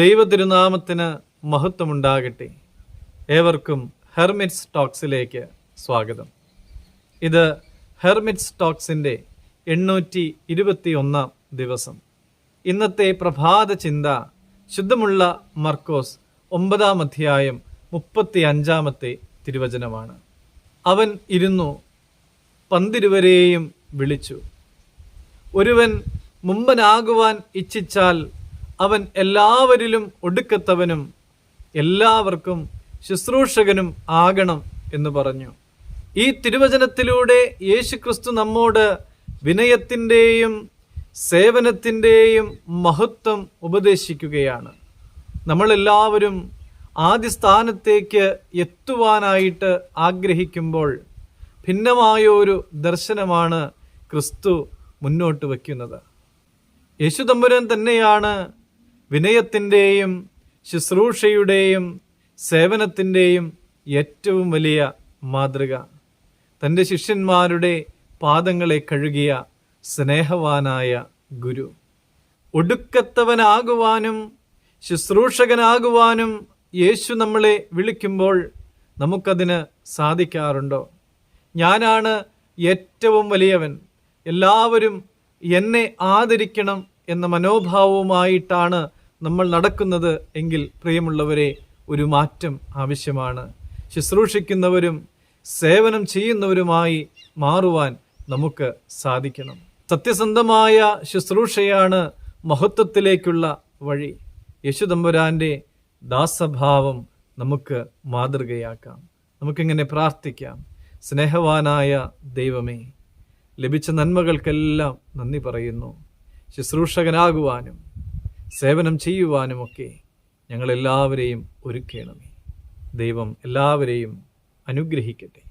ദൈവതിരുനാമത്തിന് മഹത്വമുണ്ടാകട്ടെ. ഏവർക്കും ഹെർമിറ്റ്സ് ടോക്സിലേക്ക് സ്വാഗതം. ഇത് ഹെർമിറ്റ്സ് ടോക്സിൻ്റെ 821 ദിവസം. ഇന്നത്തെ പ്രഭാത ചിന്ത ശുദ്ധമുള്ള മർക്കോസ് 9 അധ്യായം 35 തിരുവചനമാണ്. അവൻ ഇരുന്നു പന്തിരുവരെയും വിളിച്ചു. ഒരുവൻ മുമ്പനാകുവാൻ ഇച്ഛിച്ചാൽ അവൻ എല്ലാവരിലും ഒടുക്കത്തവനും എല്ലാവർക്കും ശുശ്രൂഷകനും ആകണം എന്ന് പറഞ്ഞു. ഈ തിരുവചനത്തിലൂടെ യേശുക്രിസ്തു നമ്മോട് വിനയത്തിൻ്റെയും സേവനത്തിൻ്റെയും മഹത്വം ഉപദേശിക്കുകയാണ്. നമ്മളെല്ലാവരും ആദ്യ സ്ഥാനത്തേക്ക് എത്തുവാനായിട്ട് ആഗ്രഹിക്കുമ്പോൾ ഭിന്നമായൊരു ദർശനമാണ് ക്രിസ്തു മുന്നോട്ട് വയ്ക്കുന്നത്. യേശു തമ്പുരാൻ തന്നെയാണ് വിനയത്തിൻ്റെയും ശുശ്രൂഷയുടെയും സേവനത്തിൻ്റെയും ഏറ്റവും വലിയ മാതൃക. തൻ്റെ ശിഷ്യന്മാരുടെ പാദങ്ങളെ കഴുകിയ സ്നേഹവാനായ ഗുരു. ഒടുക്കത്തവനാകുവാനും ശുശ്രൂഷകനാകുവാനും യേശു നമ്മളെ വിളിക്കുമ്പോൾ നമുക്കതിന് സാധിക്കാറുണ്ടോ? ഞാനാണ് ഏറ്റവും വലിയവൻ, എല്ലാവരും എന്നെ ആദരിക്കണം എന്ന മനോഭാവവുമായിട്ടാണ് നമ്മൾ നടക്കുന്നത് എങ്കിൽ പ്രിയമുള്ളവരെ, ഒരു മാറ്റം ആവശ്യമാണ്. ശുശ്രൂഷിക്കുന്നവരും സേവനം ചെയ്യുന്നവരുമായി മാറുവാൻ നമുക്ക് സാധിക്കണം. സത്യസന്ധമായ ശുശ്രൂഷയാണ് മഹത്വത്തിലേക്കുള്ള വഴി. യേശുതമ്പുരാൻ്റെ ദാസഭാവം നമുക്ക് മാതൃകയാക്കാം. നമുക്കിങ്ങനെ പ്രാർത്ഥിക്കാം. സ്നേഹവാനായ ദൈവമേ, ലഭിച്ച നന്മകൾക്കെല്ലാം നന്ദി പറയുന്നു. ശുശ്രൂഷകനാകുവാനും സേവനം ചെയ്യുവാനുമൊക്കെ ഞങ്ങളെല്ലാവരെയും ഒരുക്കണമേ. ദൈവം എല്ലാവരെയും അനുഗ്രഹിക്കട്ടെ.